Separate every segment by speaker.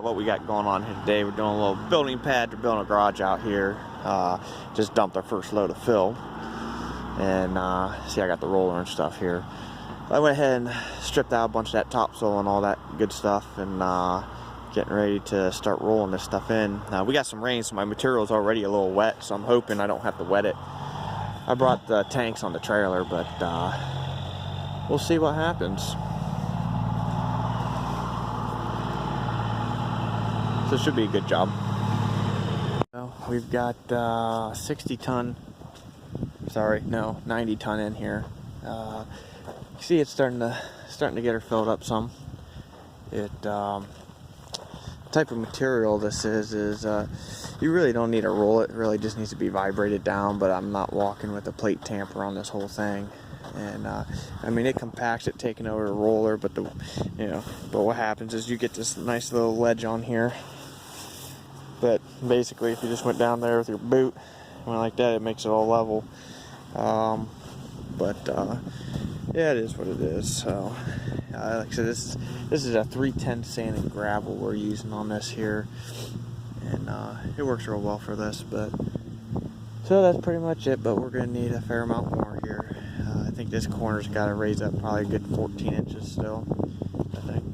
Speaker 1: What we got going on here today, we're doing a little building pad. We're building a garage out here. Just dumped our first load of fill. And see, I got the roller and stuff here. I went ahead and stripped out a bunch of that topsoil and all that good stuff, and getting ready to start rolling this stuff in. We got some rain, so my material is already a little wet, so I'm hoping I don't have to wet it. I brought the tanks on the trailer, but we'll see what happens. So it should be a good job. Well, we've got 90 ton in here. You see, it's starting to get her filled up some. The type of material this is you really don't need to roll it. It really just needs to be vibrated down. But I'm not walking with a plate tamper on this whole thing. And I mean, it compacts it, taking over the roller. But but what happens is you get this nice little ledge on here. But basically, if you just went down there with your boot, went like that, it makes it all level. Yeah, it is what it is. So, like I said, this is a 310 sand and gravel we're using on this here, and it works real well for this. But so that's pretty much it. But we're gonna need a fair amount more here. I think this corner's got to raise up probably a good 14 inches still. I think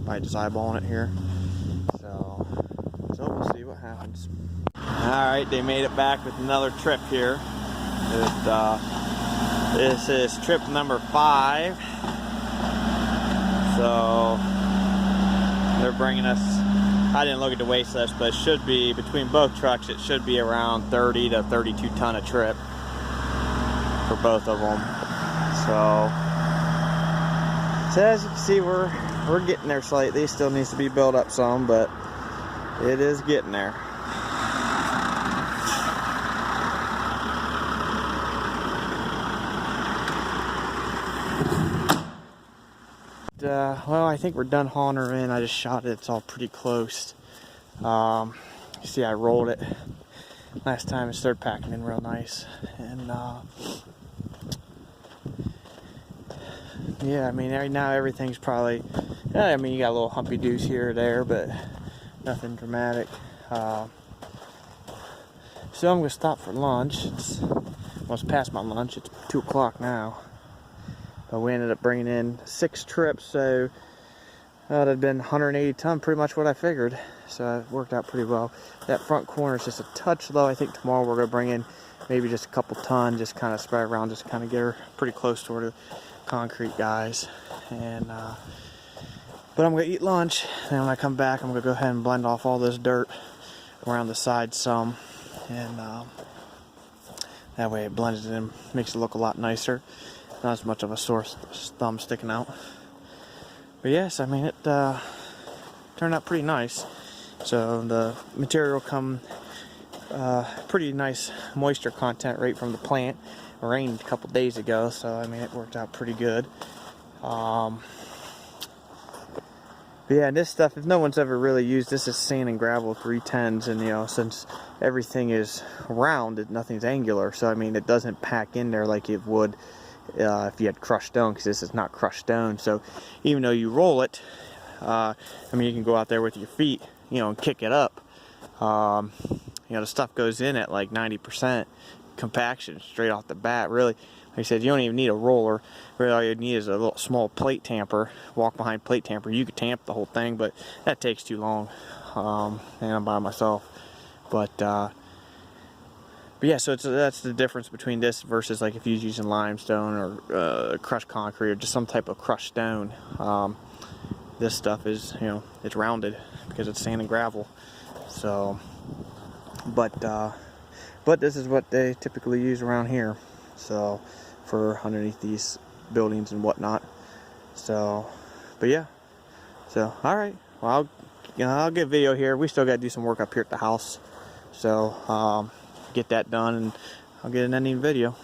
Speaker 1: by just eyeballing it here. So we'll see what happens. Alright, they made it back with another trip here. This is trip number 5. So they're bringing us, I didn't look at the weight list, but it should be, between both trucks, it should be around 30 to 32 ton a trip for both of them. So as you can see, we're getting there slightly. Still needs to be built up some, but it is getting there. Well, I think we're done hauling her in. I just shot it. It's all pretty close. You see, I rolled it last time. It started packing in real nice. And yeah, I mean, right now everything's probably, I mean, you got a little humpy deuce here or there, but nothing dramatic. So I'm gonna stop for lunch. It's almost past my lunch. It's 2 o'clock now. But we ended up bringing in 6 trips, so that had been 180 ton, pretty much what I figured. So it worked out pretty well. That front corner is just a touch low. I think tomorrow we're gonna bring in maybe just a couple ton, just kind of spread around, just kind of get her pretty close to the concrete guys. And but I'm gonna eat lunch, and when I come back, I'm gonna go ahead and blend off all this dirt around the side some, and that way it blends it in, makes it look a lot nicer. Not as much of a sore thumb sticking out. But yes, I mean, it turned out pretty nice. So the material come pretty nice moisture content right from the plant. It rained a couple days ago, so I mean, it worked out pretty good. But yeah, this stuff, if no one's ever really used, this is sand and gravel 310s, and since everything is round, nothing's angular, so I mean, it doesn't pack in there like it would if you had crushed stone, because this is not crushed stone. So even though you roll it, I mean, you can go out there with your feet, and kick it up. The stuff goes in at like 90% compaction straight off the bat. Really, like I said, you don't even need a roller. Really, all you need is a little small plate tamper. Walk behind plate tamper. You could tamp the whole thing, but that takes too long. And I'm by myself. But yeah, so that's the difference between this versus like if you're using limestone or crushed concrete or just some type of crushed stone. This stuff is, it's rounded because it's sand and gravel. So, but this is what they typically use around here. So, for underneath these buildings and whatnot. So, but yeah. So, all right. Well, I'll get video here. We still got to do some work up here at the house. So, get that done, and I'll get an ending video.